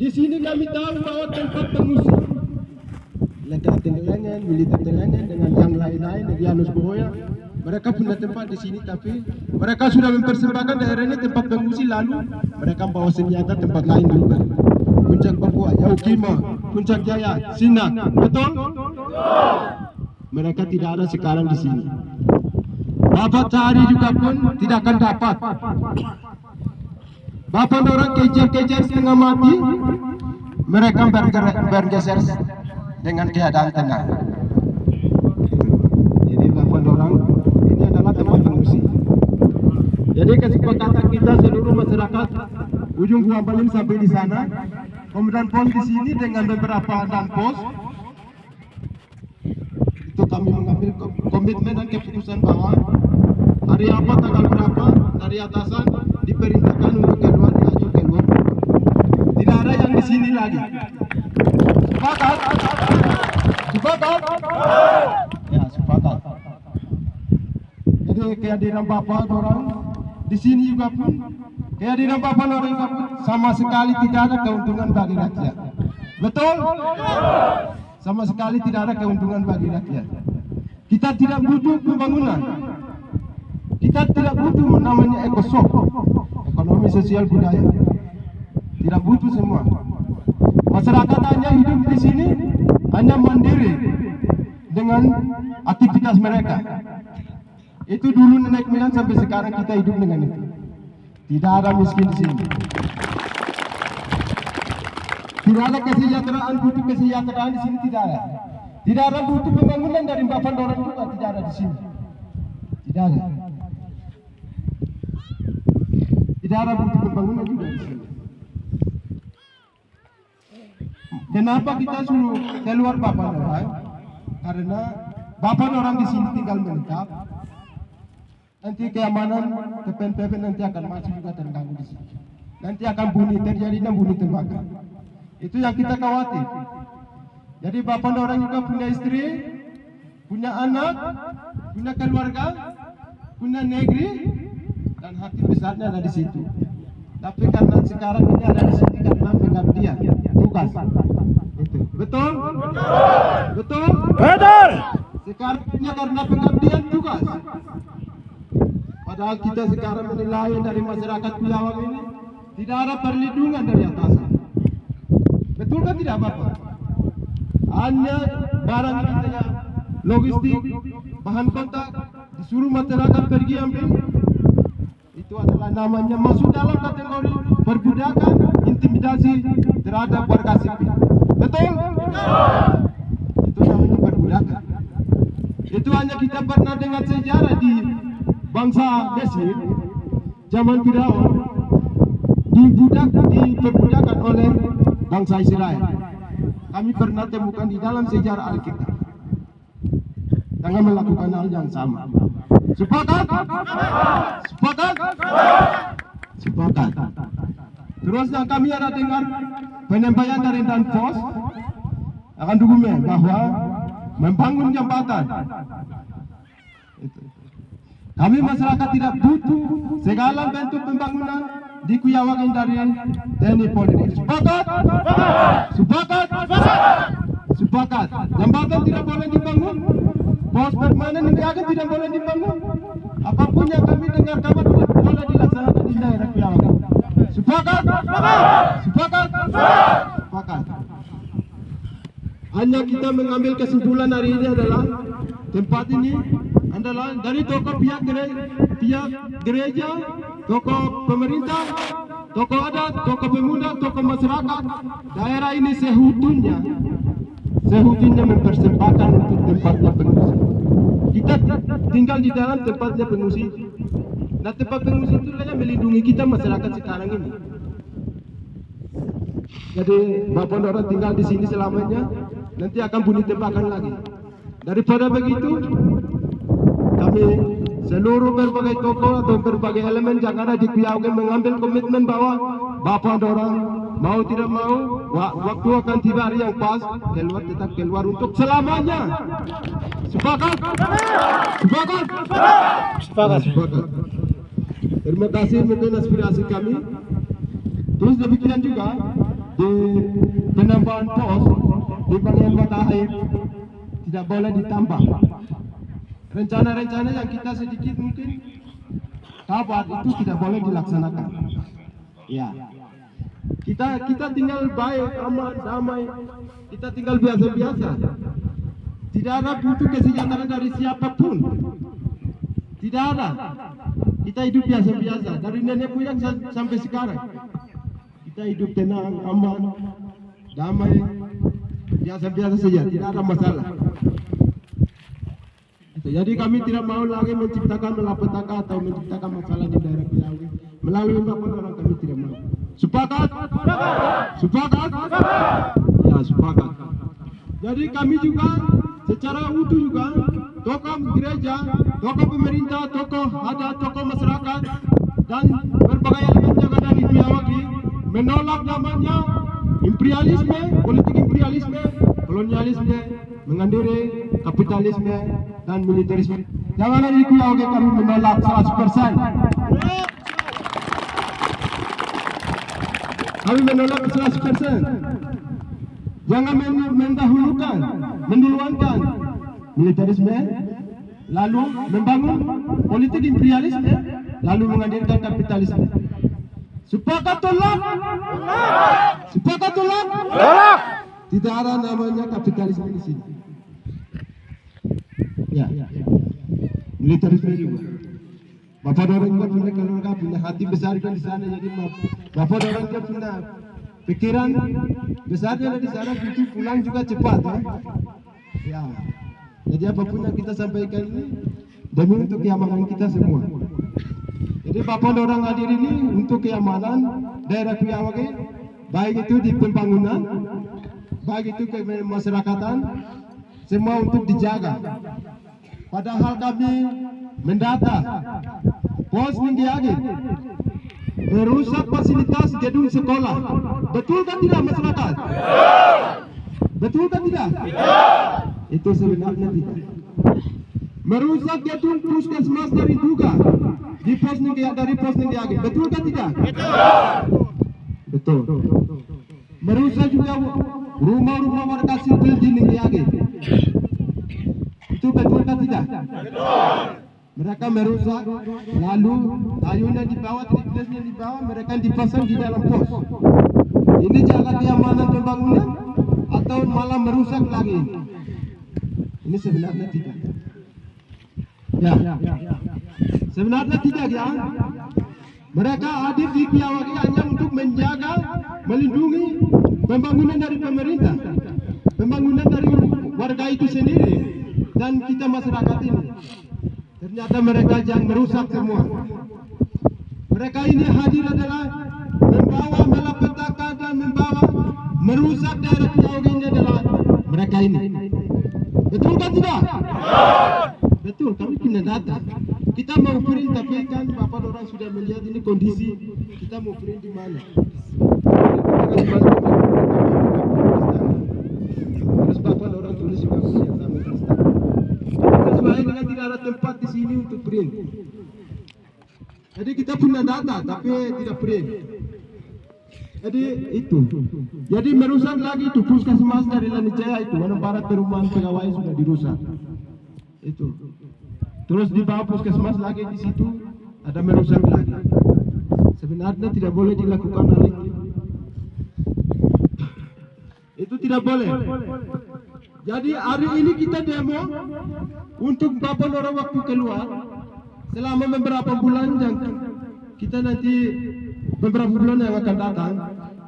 Di sini kami tahu bahwa tempat pengungsi Lekat Telengen, Militer Telengen dengan yang lain-lain di Anus Boya, mereka punya tempat di sini, tapi mereka sudah mempersembahkan daerah ini tempat pengungsi, lalu mereka bawa senjata tempat lain juga. Puncak Papua, Yaukima, Puncak Jaya, Sinak, betul? Mereka tidak ada sekarang di sini. Bapak cari juga pun tidak akan dapat. Bapak orang kejar-kejar setengah mati, mereka bergeser dengan keadaan tenang. Jadi bapak orang ini adalah tempat pengungsi. Jadi kesepakatan kita seluruh masyarakat ujung Gua Baling sampai di sana, komandan pos di sini dengan beberapa dan pos. Itu kami mengambil komitmen dan keputusan bahwa hari apa tanggal berapa dari atasan diperintahkan untuk keluar, diajak keluar. Tidak ada yang di sini lagi. Sepakat? Sepakat? Ya, sepakat. Jadi kehadiran Bapak orang di sini juga pun, kehadiran Bapak orang juga pun sama sekali tidak ada keuntungan bagi rakyat. Betul? Sama sekali tidak ada keuntungan bagi rakyat. Kita tidak butuh pembangunan. Kita tidak butuh namanya ekosok, ekonomi sosial budaya. Tidak butuh semua. Masyarakat hanya hidup di sini, hanya mandiri dengan aktivitas mereka. Itu dulu nenek moyang sampai sekarang kita hidup dengan itu. Tidak ada miskin di sini. Tidak ada kesejahteraan, butuh kesejahteraan di sini tidak ada. Tidak ada butuh pembangunan dari Bapak orang juga tidak ada di sini. Tidak ada. Tidak ada butuh pembangunan juga di sini. Kenapa kita suruh keluar Bapak orang? Karena Bapak orang di sini tinggal menetap. Nanti keamanan PPNPP nanti akan masuk juga terganggu di sini. Nanti akan terjadinya bunuh tembakau. Itu yang kita khawatir. Jadi Bapak orang juga punya istri, punya anak, punya keluarga, punya negeri, dan hati besarnya ada di situ. Tapi karena sekarang ini ada di sini karena pengabdian tugas. Itu betul? Betul? Betul. Sekarang ini karena pengabdian tugas. Padahal kita sekarang menilai dari masyarakat Kulawang ini tidak ada perlindungan dari atasan. Betul kan tidak Bapak? Hanya barang kita, logistik, bahan kontak, disuruh masyarakat pergi ambil. Itu adalah namanya masuk dalam kategori perbudakan, intimidasi terhadap warga sipil. Betul? Itu namanya perbudakan. Itu hanya kita pernah dengar sejarah di bangsa Mesir, zaman Firaun, diperbudakan oleh bangsa Israel. Kami pernah temukan di dalam sejarah Alkitab. Jangan melakukan hal yang sama. Sepakat? Sepakat? Sepakat. Terus yang kami ada dengar penyampaian dari Danpos akan dokumen bahwa membangun jembatan. Kami masyarakat tidak butuh segala bentuk pembangunan di Kuyawang dari TNI Polri. Sepakat? Sepakat? Sepakat. Jembatan tidak boleh dibangun. Pos permanen yang akan tidak boleh dibangun. Apapun yang kami dengar kabar tidak boleh dilaksanakan di daerah Kuyawang. Sepakat? Sepakat? Sepakat. Hanya kita mengambil kesimpulan hari ini adalah tempat ini adalah dari tokoh pihak gereja, tokoh pemerintah, tokoh adat, tokoh pemuda, tokoh masyarakat. Daerah ini seutuhnya mempersembahkan untuk tempatnya pengungsi. Kita tinggal di dalam tempatnya pengungsi. Nah, tempat pengungsi itu hanya melindungi kita masyarakat sekarang ini. Jadi Bapak orang tinggal di sini selamanya, nanti akan bunuh tembakan lagi. Daripada begitu, kami seluruh berbagai tokoh atau berbagai elemen yang ada di Kuyawang mengambil komitmen bahwa Bapak orang mau tidak mau, waktu akan tiba hari yang pas, keluar tetap keluar untuk selamanya. Sepakat? Sepakat? Sepakat. Sepakat. Terima kasih mengenai aspirasi kami. Terus demikian juga di penambahan pos di bagian mata air tidak boleh ditambah. Rencana-rencana yang kita sedikit mungkin kabar itu tidak boleh dilaksanakan. Ya, kita tinggal baik, aman, damai. Kita tinggal biasa-biasa. Tidak ada butuh kesejahteraan dari siapapun. Tidak ada. Kita hidup biasa-biasa dari nenek moyang sampai sekarang. Kita hidup tenang, aman, damai, biasa-biasa saja. Tidak ada masalah. Jadi kami tidak mau lagi menciptakan malapetaka atau menciptakan masalah di daerah Piawi. Melalui Bapak orang kami tidak mau. Sepakat? Sepakat? Ya, sepakat. Jadi kami juga secara utuh juga tokoh gereja, tokoh pemerintah, tokoh adat, tokoh masyarakat dan berbagai elemen yang ada di Piawi menolak namanya imperialisme, politik imperialisme, kolonialisme, mengandung kapitalisme dan militerisme. Jangan ada di Piawi kami menolak 100%. Kami menolak 100%. Jangan mendahulukan, menduluankan militerisme, lalu membangun politik imperialisme, lalu menghadirkan kapitalisme. Sepakat tolak? Sepakat tolak? Tolak! Tidak ada namanya kapitalisme di sini. Ya, militerisme juga. Bapak dorong juga punya keluarga, punya hati besar kan di sana, jadi Bapak dorong juga punya pikiran besar ada di sana, itu pulang juga cepat. Ya, jadi apapun yang kita sampaikan ini demi untuk keamanan kita semua. Jadi Bapak dorong hadir ini untuk keamanan daerah Piawi, baik itu di pembangunan, baik itu ke masyarakatan, semua untuk dijaga. Padahal kami mendata pos Ninggiagi merusak fasilitas gedung sekolah. Betul kan tidak masyarakat? Betul kan tidak? Itu sebenarnya tidak. Merusak gedung puskesmas dari Duga di pos Ninggiagi, dari pos Ninggiagi. Betul kan tidak? Betul. Merusak juga rumah-rumah warga sipil di Ninggiagi. Itu betul kan tidak? Mereka merusak, lalu ayunan di bawah, triplesnya di bawah, mereka dipasang di dalam pos. Ini jaga keamanan pembangunan atau malah merusak lagi? Ini sebenarnya tidak. Ya, sebenarnya tidak ya. Mereka hadir di Piawi hanya untuk menjaga, melindungi pembangunan dari pemerintah, pembangunan dari warga itu sendiri dan kita masyarakat ini. Ternyata mereka yang merusak semua. Mereka ini hadir adalah membawa malapetaka dan membawa merusak daerah Piawi ini adalah mereka ini. Betul kan tidak? Betul, kami punya data. Kita mau print tapi kan Bapak orang sudah melihat ini kondisi. Kita mau print di mana? Terus Bapak orang tulis juga punya kami Kristen. Sesuai dengan tidak ada tempat di sini untuk print. Jadi kita punya data tapi tidak print. Jadi itu. Jadi merusak lagi itu puskesmas dari Lanijaya itu, mana barat perumahan pegawai sudah dirusak. Itu. Terus di bawah puskesmas lagi di situ ada merusak lagi. Sebenarnya tidak boleh dilakukan hal itu. Itu tidak boleh. Jadi hari ini kita demo untuk Bapak orang waktu keluar selama beberapa bulan yang kita nanti beberapa bulan yang akan datang.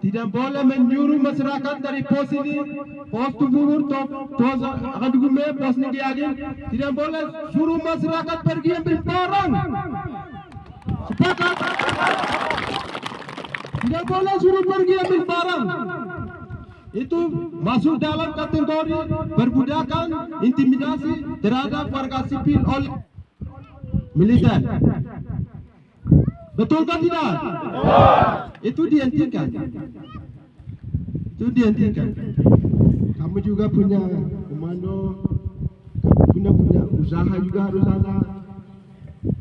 Tidak boleh menyuruh masyarakat dari pos ini, pos Tubur, pos Akadugume, pos Ninggiagi. Tidak boleh suruh masyarakat pergi ambil barang. Sepakat? Tidak boleh suruh pergi ambil barang. Itu masuk dalam kategori perbudakan, intimidasi terhadap warga sipil oleh militer. Betul kan tidak? Itu dihentikan. Itu dihentikan. Kamu juga punya komando, kamu punya usaha juga harus ada.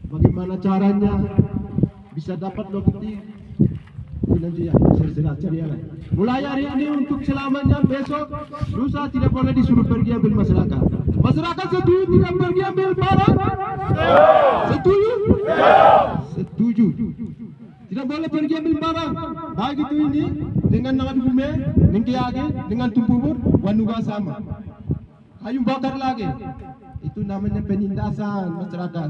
Bagaimana caranya bisa dapat logistik? Itu nanti ya, serah cari Mulai hari ini untuk selamanya, besok, lusa tidak boleh disuruh pergi ambil masyarakat. Masyarakat setuju tidak pergi ambil barang? Setuju? Setuju. Tidak boleh pergi ambil barang. Baik itu ini dengan nangan bume, nengkiage, dengan tumpubur, wanuga sama. Kayu bakar lagi. Itu namanya penindasan masyarakat.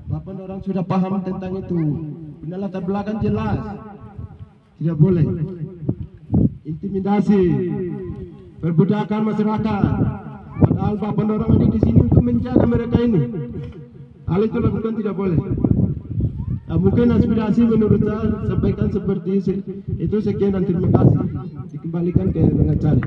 Bapak orang sudah paham tentang itu. Punya latar belakang jelas. Tidak boleh. Intimidasi, perbudakan masyarakat. Padahal bapak orang ini di sini untuk menjaga mereka ini. Hal itu lakukan tidak boleh. Nah, mungkin aspirasi menurut saya sampaikan seperti itu. Sekian dan terima kasih. Dikembalikan ke pengacara.